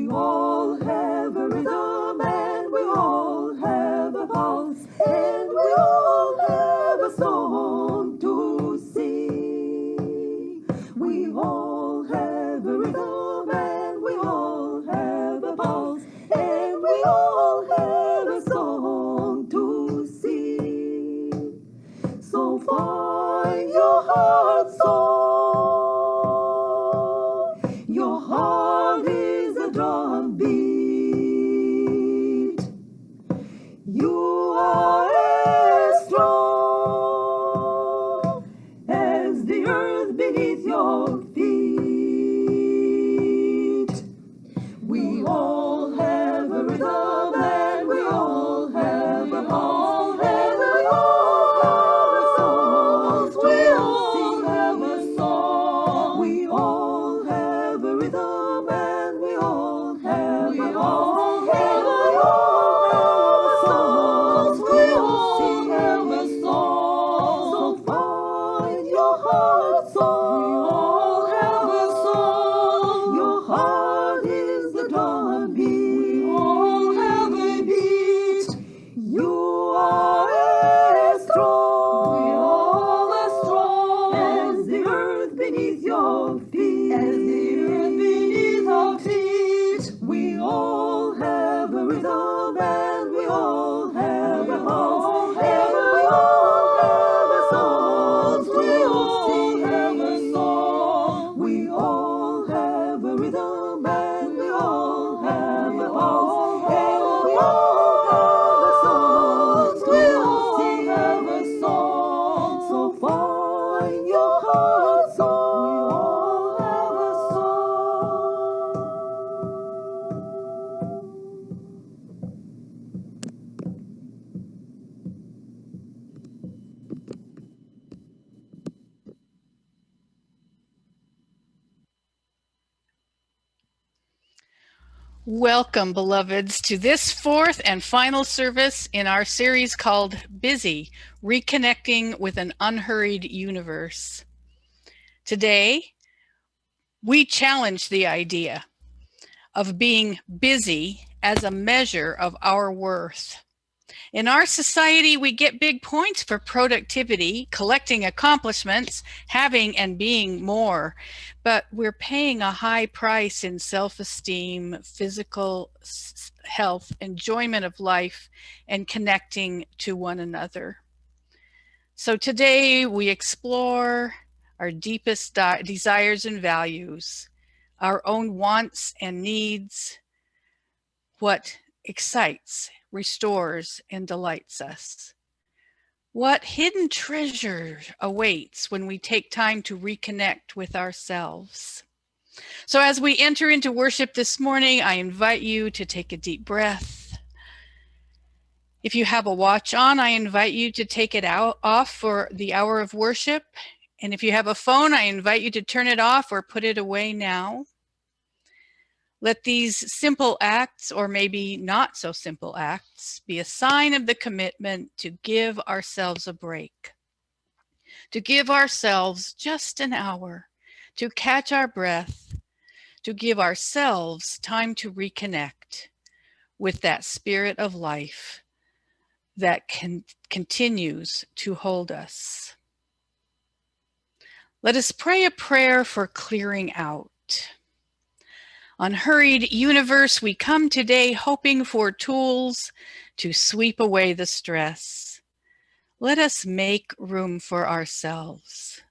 We all have a rhythm and we all have a pulse and we all have a song to sing. We all have a rhythm and we all have a pulse and we all have a song to sing. So find your heart song. Your heart is a drum beat. You are as strong as the earth beneath your feet. We all have a rhythm and we all have a pulse and we all have a song. We all have a song. We all have a rhythm and we all have a pulse and we all have a song. We all have a song. So find your heart song. We all have a song. Your heart is the drum beat. We all have a beat. You are as strong. We all are strong as the earth beneath your feet. As the earth beneath our feet. We all have a rhythm and we all have a pulse and we all have a song. We all have a song. We all have a rhythm and we all have a pulse and we all have a song. We all have a song. So find your heart song. We all have a song. Welcome, beloveds, to this fourth and final service in our series called Busy, Reconnecting with an Unhurried Universe. Today, we challenge the idea of being busy as a measure of our worth. In our society, we get big points for productivity, collecting accomplishments, having and being more, but we're paying a high price in self-esteem, physical health, enjoyment of life, and connecting to one another. So today we explore our deepest desires and values, our own wants and needs, what excites, restores, and delights us. What hidden treasure awaits when we take time to reconnect with ourselves? So as we enter into worship this morning, I invite you to take a deep breath. If you have a watch on, I invite you to take it off for the hour of worship. And if you have a phone, I invite you to turn it off or put it away now. Let these simple acts, or maybe not so simple acts, be a sign of the commitment to give ourselves a break, to give ourselves just an hour, to catch our breath, to give ourselves time to reconnect with that spirit of life that continues to hold us. Let us pray a prayer for clearing out. Unhurried universe, we come today hoping for tools to sweep away the stress. Let us make room for ourselves.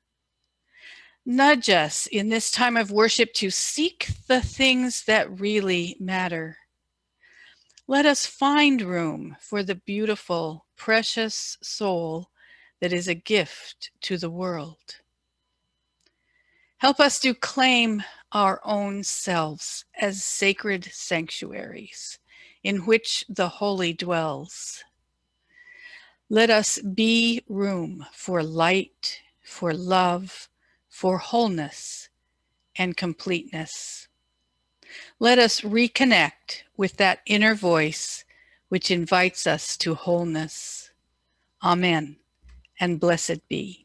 Nudge us in this time of worship to seek the things that really matter. Let us find room for the beautiful, precious soul that is a gift to the world. Help us to claim our own selves as sacred sanctuaries in which the holy dwells. Let us be room for light, for love, for wholeness and completeness. Let us reconnect with that inner voice which invites us to wholeness. Amen, and blessed be.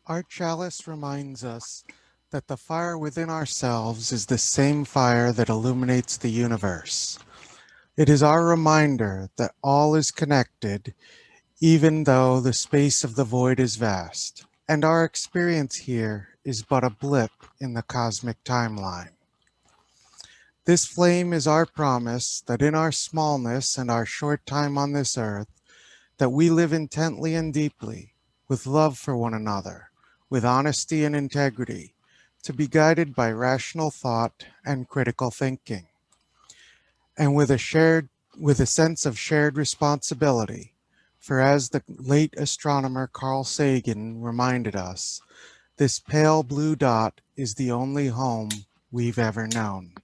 Our chalice reminds us that the fire within ourselves is the same fire that illuminates the universe. It is our reminder that all is connected, even though the space of the void is vast, and our experience here is but a blip in the cosmic timeline. This flame is our promise that in our smallness and our short time on this earth, that we live intently and deeply, with love for one another, with honesty and integrity, to be guided by rational thought and critical thinking, and with a sense of shared responsibility. For as the late astronomer Carl Sagan reminded us, this pale blue dot is the only home we've ever known.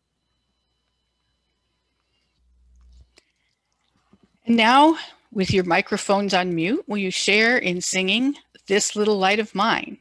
And now, with your microphones on mute, will you share in singing This Little Light of Mine?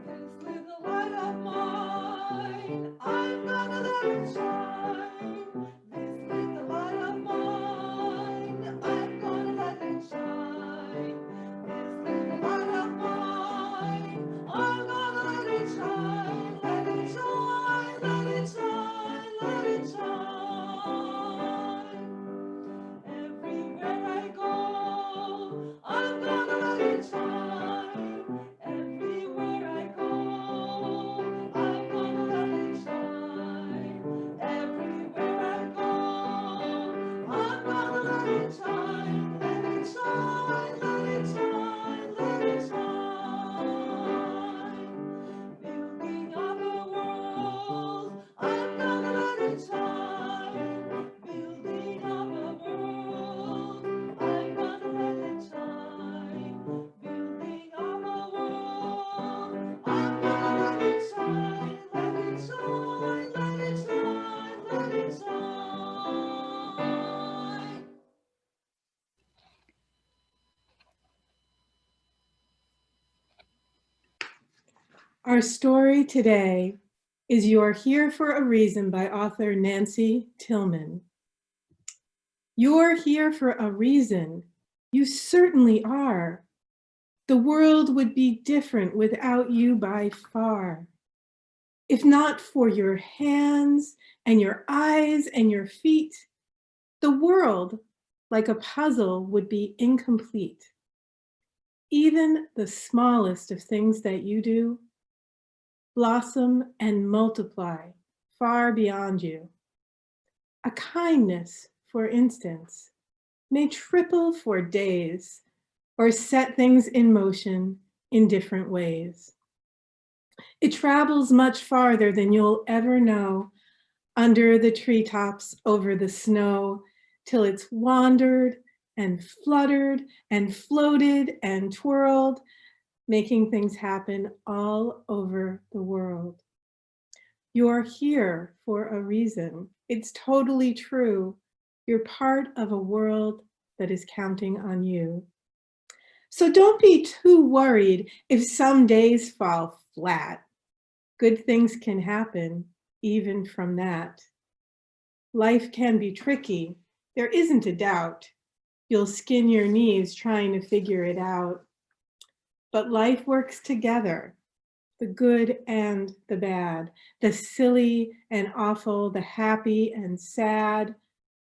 This little light of mine, I'm gonna let it shine. This little light of mine, I'm gonna let it shine. This little light of mine, I'm gonna let it shine. Let it shine, let it shine, let it shine. Everywhere I go, I'm gonna let it shine. Everywhere I go, I'm gonna let it shine. Everywhere I go, I'm gonna let it shine. Let it shine, let it shine, let it shine. Building up a world, I'm gonna let it shine. Building up a world, I'm gonna let it shine. Building up a world, I'm gonna let it shine. Let it shine, let it shine, let it shine. Our story today is You're Here for a Reason by author Nancy Tillman. You're here for a reason. You certainly are. The world would be different without you by far. If not for your hands and your eyes and your feet, the world, like a puzzle, would be incomplete. Even the smallest of things that you do blossom and multiply far beyond you. A kindness, for instance, may triple for days or set things in motion in different ways. It travels much farther than you'll ever know under the treetops, over the snow, till it's wandered and fluttered and floated and twirled, making things happen all over the world. You're here for a reason. It's totally true. You're part of a world that is counting on you. So don't be too worried if some days fall flat. Good things can happen even from that. Life can be tricky. There isn't a doubt. You'll skin your knees trying to figure it out. But life works together. The good and the bad, the silly and awful, the happy and sad.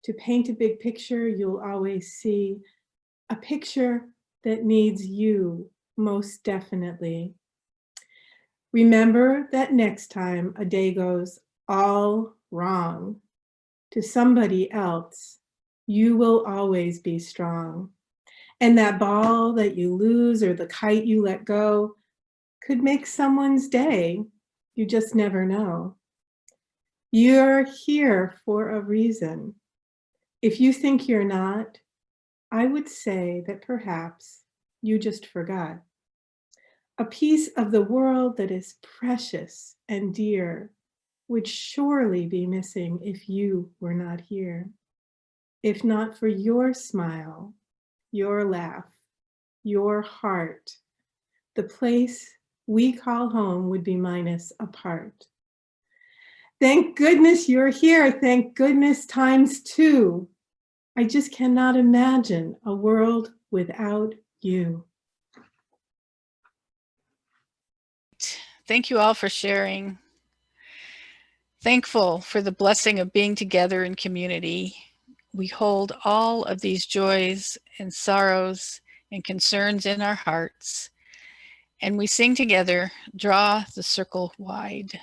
To paint a big picture, you'll always see a picture that needs you most definitely. Remember that next time a day goes all wrong to somebody else, you will always be strong. And that ball that you lose or the kite you let go could make someone's day. You just never know. You're here for a reason. If you think you're not, I would say that perhaps you just forgot. A piece of the world that is precious and dear would surely be missing if you were not here. If not for your smile, your laugh, your heart, the place we call home would be minus a part. Thank goodness you're here. Thank goodness times two. I just cannot imagine a world without you. Thank you all for sharing. Thankful for the blessing of being together in community. We hold all of these joys and sorrows and concerns in our hearts, and we sing together, Draw the Circle Wide.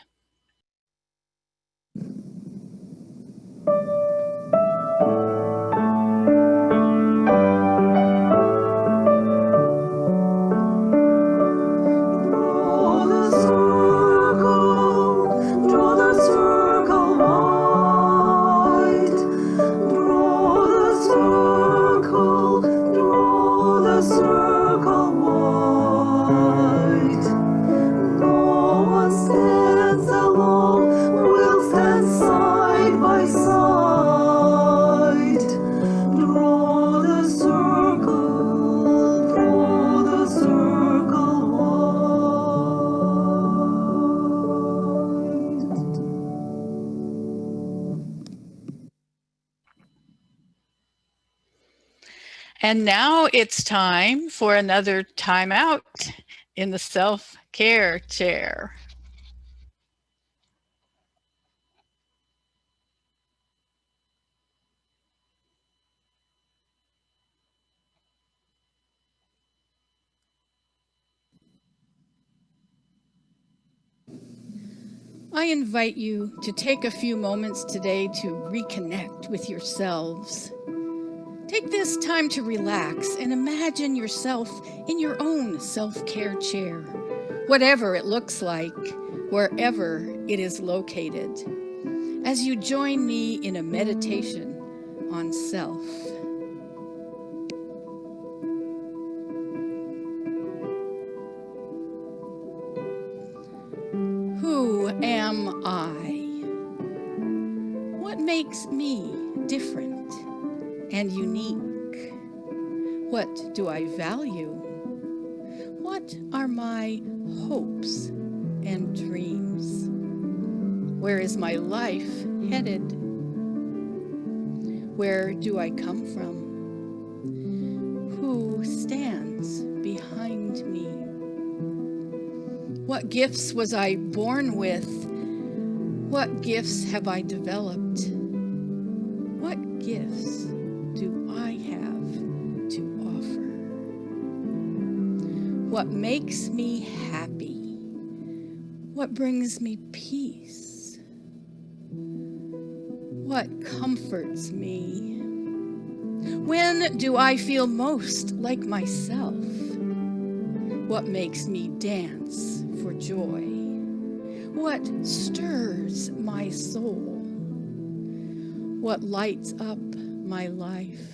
And now it's time for another time out in the self-care chair. I invite you to take a few moments today to reconnect with yourselves. Take this time to relax and imagine yourself in your own self-care chair, whatever it looks like, wherever it is located, as you join me in a meditation on self. Who am I? What makes me different and unique? What do I value? What are my hopes and dreams? Where is my life headed? Where do I come from? Who stands behind me? What gifts was I born with? What gifts have I developed? What gifts do I have to offer? What makes me happy? What brings me peace? What comforts me? When do I feel most like myself? What makes me dance for joy? What stirs my soul? What lights up my life?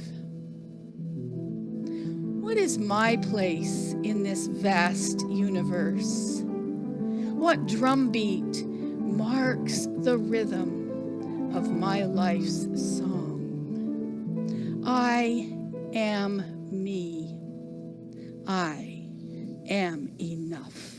What is my place in this vast universe? What drumbeat marks the rhythm of my life's song? I am me. I am enough.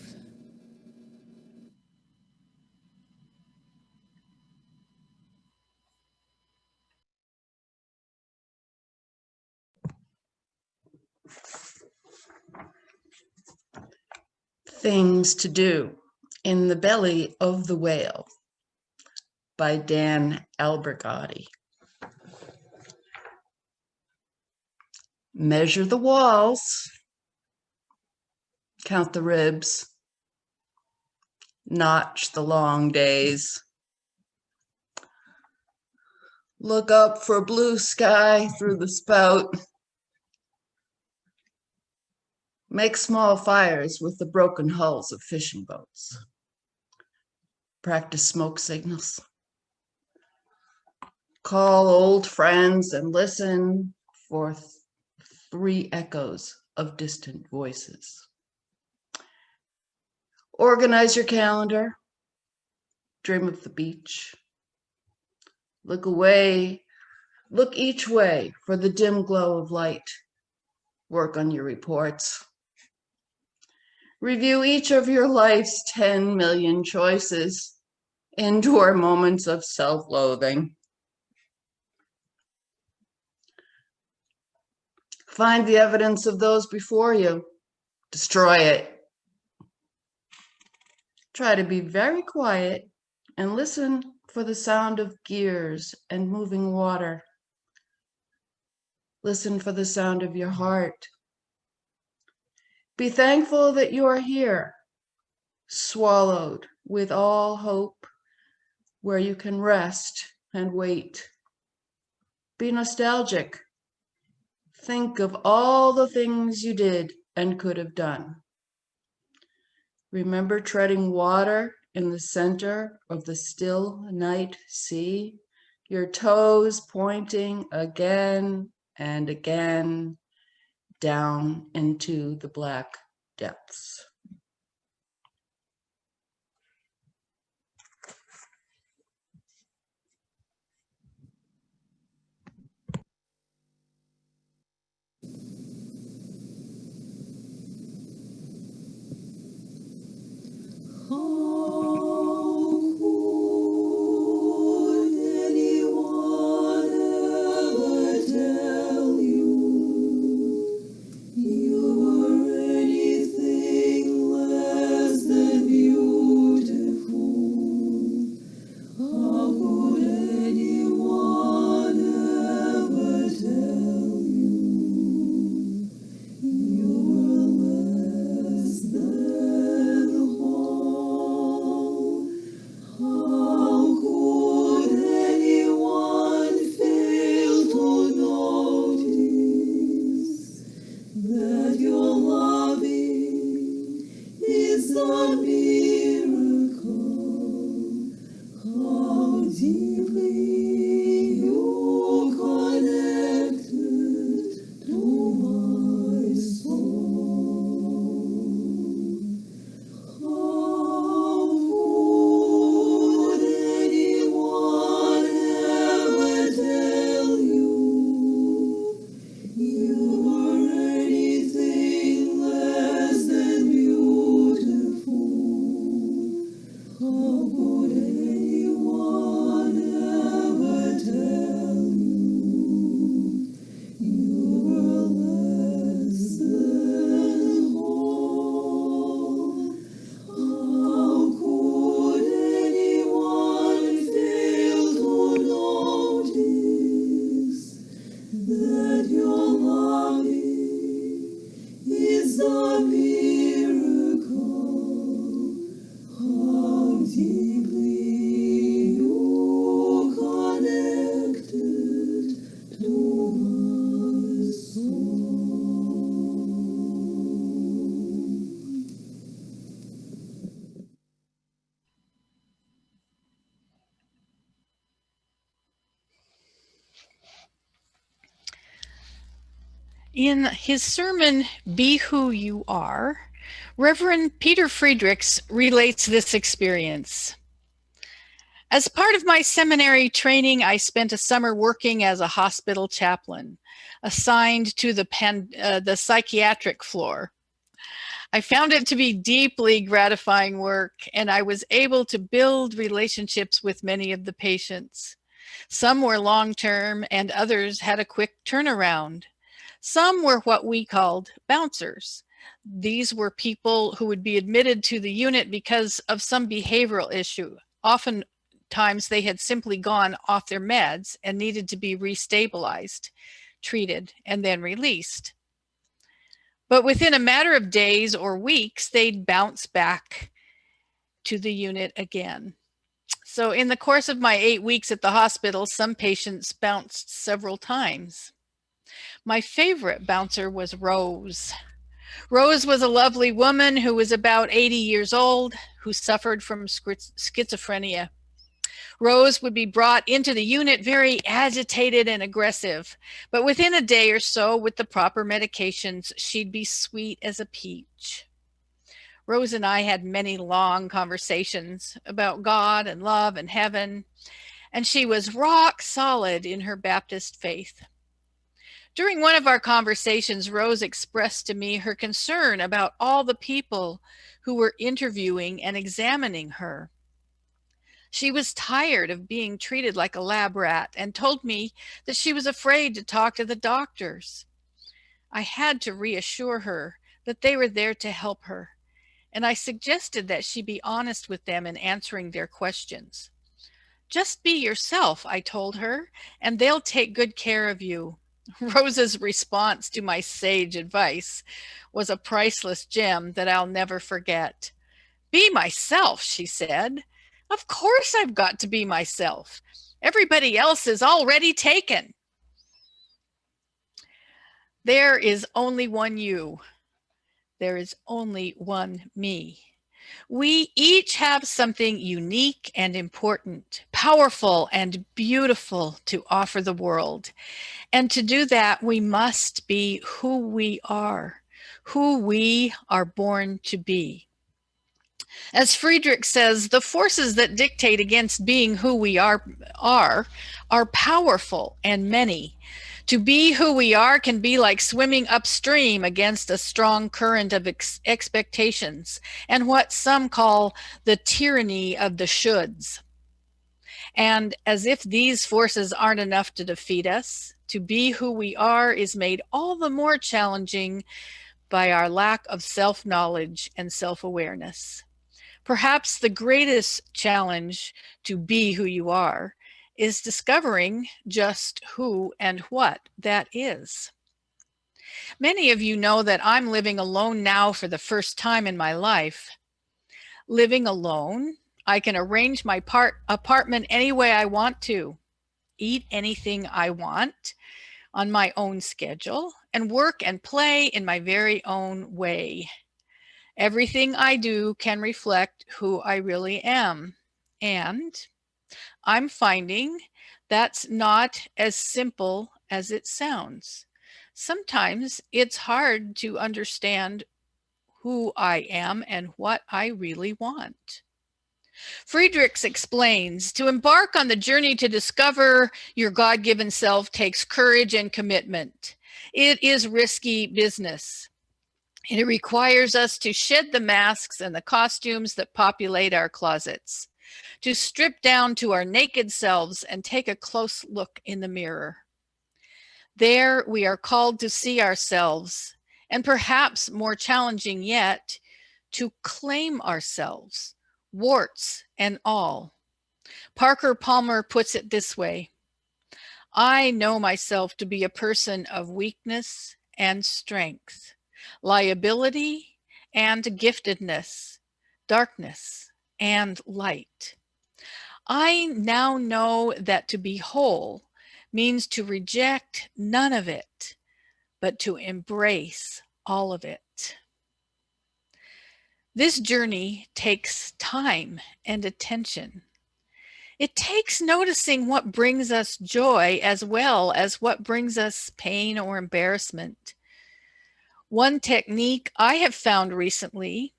Things to Do in the Belly of the Whale by Dan Albergotti. Measure the walls, count the ribs, notch the long days. Look up for blue sky through the spout. Make small fires with the broken hulls of fishing boats. Practice smoke signals. Call old friends and listen for three echoes of distant voices. Organize your calendar. Dream of the beach. Look away. Look each way for the dim glow of light. Work on your reports. Review each of your life's 10 million choices. Endure moments of self-loathing. Find the evidence of those before you. Destroy it. Try to be very quiet and listen for the sound of gears and moving water. Listen for the sound of your heart. Be thankful that you are here, swallowed with all hope, where you can rest and wait. Be nostalgic. Think of all the things you did and could have done. Remember treading water in the center of the still night sea, your toes pointing again and again down into the black depths. In his sermon, Be Who You Are, Reverend Peter Friedrichs relates this experience. As part of my seminary training, I spent a summer working as a hospital chaplain, assigned to the psychiatric floor. I found it to be deeply gratifying work, and I was able to build relationships with many of the patients. Some were long-term, and others had a quick turnaround. Some were what we called bouncers. These were people who would be admitted to the unit because of some behavioral issue. Oftentimes they had simply gone off their meds and needed to be restabilized, treated, and then released. But within a matter of days or weeks, they'd bounce back to the unit again. So in the course of my 8 weeks at the hospital, some patients bounced several times. My favorite bouncer was Rose. Rose was a lovely woman who was about 80 years old, who suffered from schizophrenia. Rose would be brought into the unit very agitated and aggressive, but within a day or so, with the proper medications, she'd be sweet as a peach. Rose and I had many long conversations about God and love and heaven, and she was rock solid in her Baptist faith. During one of our conversations, Rose expressed to me her concern about all the people who were interviewing and examining her. She was tired of being treated like a lab rat and told me that she was afraid to talk to the doctors. I had to reassure her that they were there to help her, and I suggested that she be honest with them in answering their questions. Just be yourself, I told her, and they'll take good care of you. Rose's response to my sage advice was a priceless gem that I'll never forget. Be myself, she said. Of course I've got to be myself. Everybody else is already taken. There is only one you. There is only one me. We each have something unique and important, powerful and beautiful to offer the world. And to do that, we must be who we are born to be. As Friedrich says, the forces that dictate against being who we are powerful and many. To be who we are can be like swimming upstream against a strong current of expectations and what some call the tyranny of the shoulds. And as if these forces aren't enough to defeat us, to be who we are is made all the more challenging by our lack of self-knowledge and self-awareness. Perhaps the greatest challenge to be who you are is discovering just who and what that is. Many of you know that I'm living alone now for the first time in my life. Living alone, I can arrange my apartment any way I want to, eat anything I want on my own schedule, and work and play in my very own way. Everything I do can reflect who I really am. And I'm finding that's not as simple as it sounds. Sometimes it's hard to understand who I am and what I really want. Friedrich explains, to embark on the journey to discover your God-given self takes courage and commitment. It is risky business. It requires us to shed the masks and the costumes that populate our closets, to strip down to our naked selves and take a close look in the mirror. There we are called to see ourselves, and perhaps more challenging yet, to claim ourselves, warts and all. Parker Palmer puts it this way: I know myself to be a person of weakness and strength, liability and giftedness, darkness and light. I now know that to be whole means to reject none of it, but to embrace all of it. This journey takes time and attention. It takes noticing what brings us joy as well as what brings us pain or embarrassment. One technique I have found recently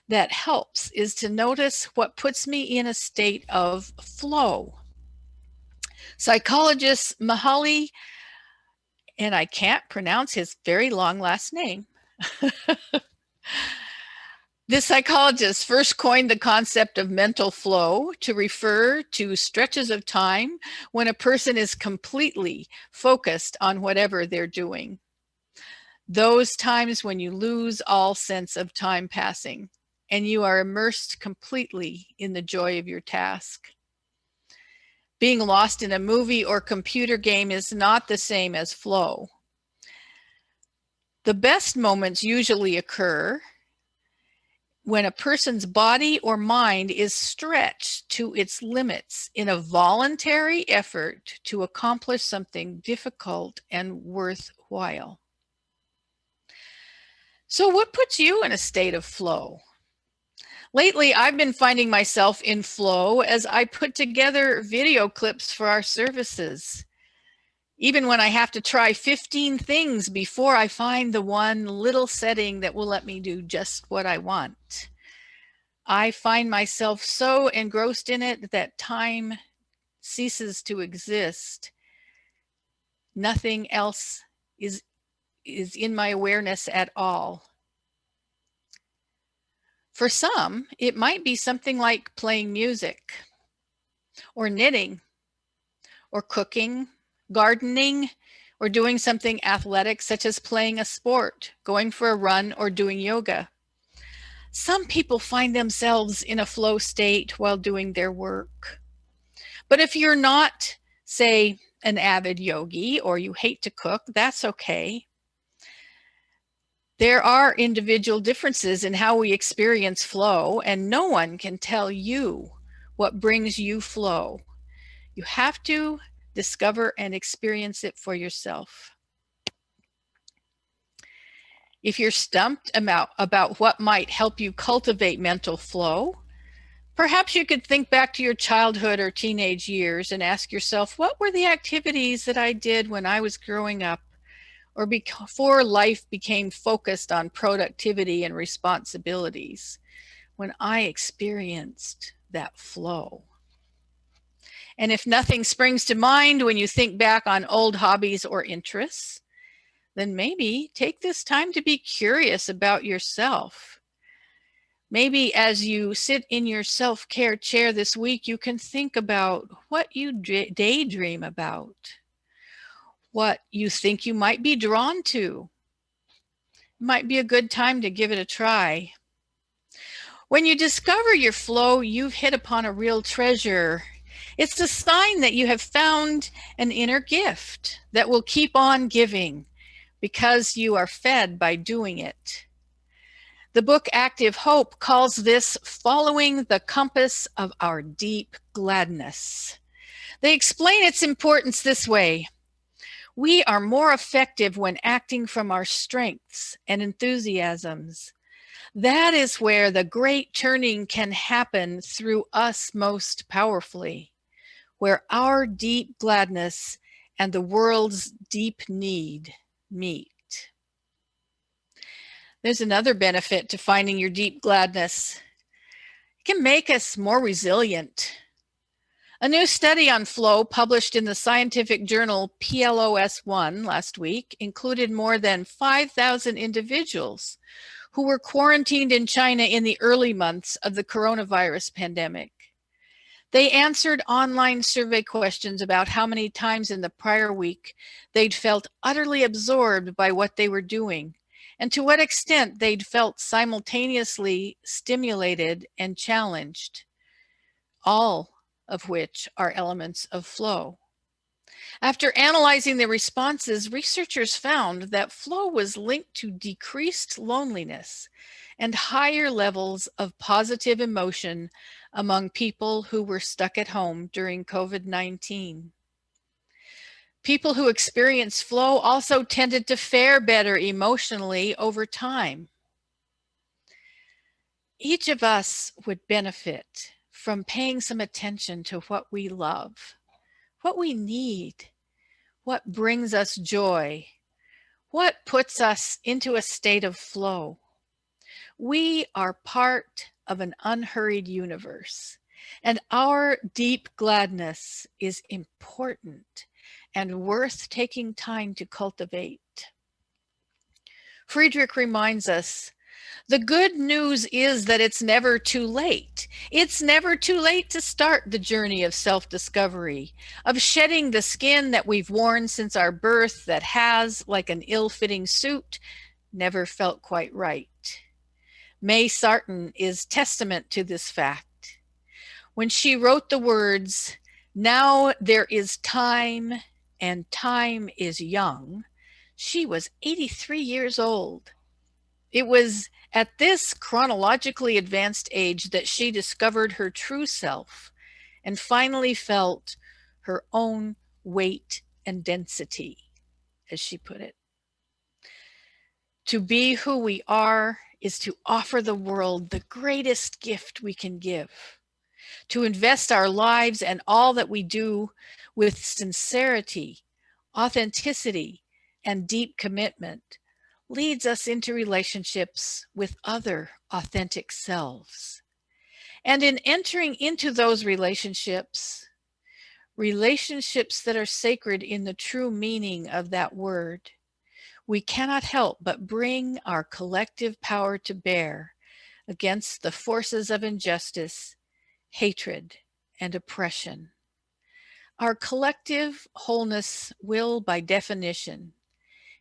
that helps is to notice what puts me in a state of flow. Psychologist Mihaly, and I can't pronounce his very long last name. This psychologist first coined the concept of mental flow to refer to stretches of time when a person is completely focused on whatever they're doing. Those times when you lose all sense of time passing and you are immersed completely in the joy of your task. Being lost in a movie or computer game is not the same as flow. The best moments usually occur when a person's body or mind is stretched to its limits in a voluntary effort to accomplish something difficult and worthwhile. So what puts you in a state of flow? Lately, I've been finding myself in flow as I put together video clips for our services. Even when I have to try 15 things before I find the one little setting that will let me do just what I want, I find myself so engrossed in it that time ceases to exist. Nothing else is in my awareness at all. For some, it might be something like playing music, or knitting, or cooking, gardening, or doing something athletic such as playing a sport, going for a run, or doing yoga. Some people find themselves in a flow state while doing their work. But if you're not, say, an avid yogi or you hate to cook, that's okay. There are individual differences in how we experience flow, and no one can tell you what brings you flow. You have to discover and experience it for yourself. If you're stumped about what might help you cultivate mental flow, perhaps you could think back to your childhood or teenage years and ask yourself, what were the activities that I did when I was growing up, or before life became focused on productivity and responsibilities, when I experienced that flow? And if nothing springs to mind when you think back on old hobbies or interests, then maybe take this time to be curious about yourself. Maybe as you sit in your self-care chair this week, you can think about what you daydream about, what you think you might be drawn to. It might be a good time to give it a try. When you discover your flow, you've hit upon a real treasure. It's a sign that you have found an inner gift that will keep on giving because you are fed by doing it. The book Active Hope calls this following the compass of our deep gladness. They explain its importance this way. We are more effective when acting from our strengths and enthusiasms. That is where the great turning can happen through us most powerfully, where our deep gladness and the world's deep need meet. There's another benefit to finding your deep gladness. It can make us more resilient. A new study on flow published in the scientific journal PLOS One last week included more than 5,000 individuals who were quarantined in China in the early months of the coronavirus pandemic. They answered online survey questions about how many times in the prior week they'd felt utterly absorbed by what they were doing, and to what extent they'd felt simultaneously stimulated and challenged, all of which are elements of flow. After analyzing the responses, researchers found that flow was linked to decreased loneliness and higher levels of positive emotion among people who were stuck at home during COVID-19. People who experienced flow also tended to fare better emotionally over time. Each of us would benefit from paying some attention to what we love, what we need, what brings us joy, what puts us into a state of flow. We are part of an unhurried universe, and our deep gladness is important and worth taking time to cultivate. Friedrich reminds us, the good news is that it's never too late. It's never too late to start the journey of self-discovery, of shedding the skin that we've worn since our birth that has, like an ill-fitting suit, never felt quite right. May Sarton is testament to this fact. When she wrote the words, "Now there is time and time is young," she was 83 years old. It was at this chronologically advanced age that she discovered her true self and finally felt her own weight and density, as she put it. To be who we are is to offer the world the greatest gift we can give. To invest our lives and all that we do with sincerity, authenticity, and deep commitment leads us into relationships with other authentic selves. And in entering into those relationships that are sacred in the true meaning of that word, we cannot help but bring our collective power to bear against the forces of injustice, hatred, and oppression. Our collective wholeness will, by definition,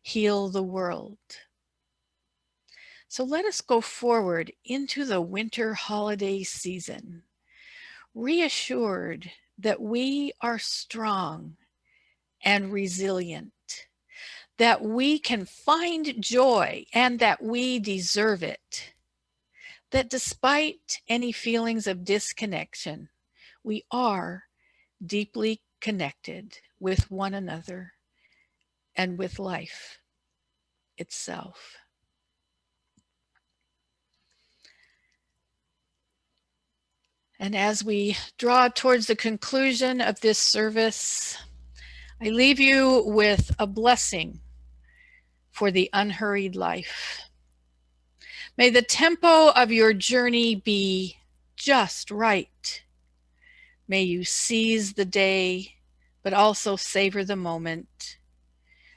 heal the world. So let us go forward into the winter holiday season, reassured that we are strong and resilient, that we can find joy and that we deserve it, that despite any feelings of disconnection, we are deeply connected with one another and with life itself. And as we draw towards the conclusion of this service, I leave you with a blessing for the unhurried life. May the tempo of your journey be just right. May you seize the day, but also savor the moment.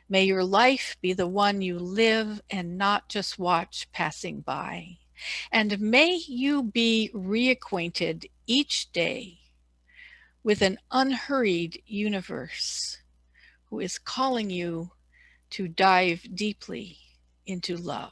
May your life be the one you live and not just watch passing by. And may you be reacquainted each day with an unhurried universe who is calling you to dive deeply into love.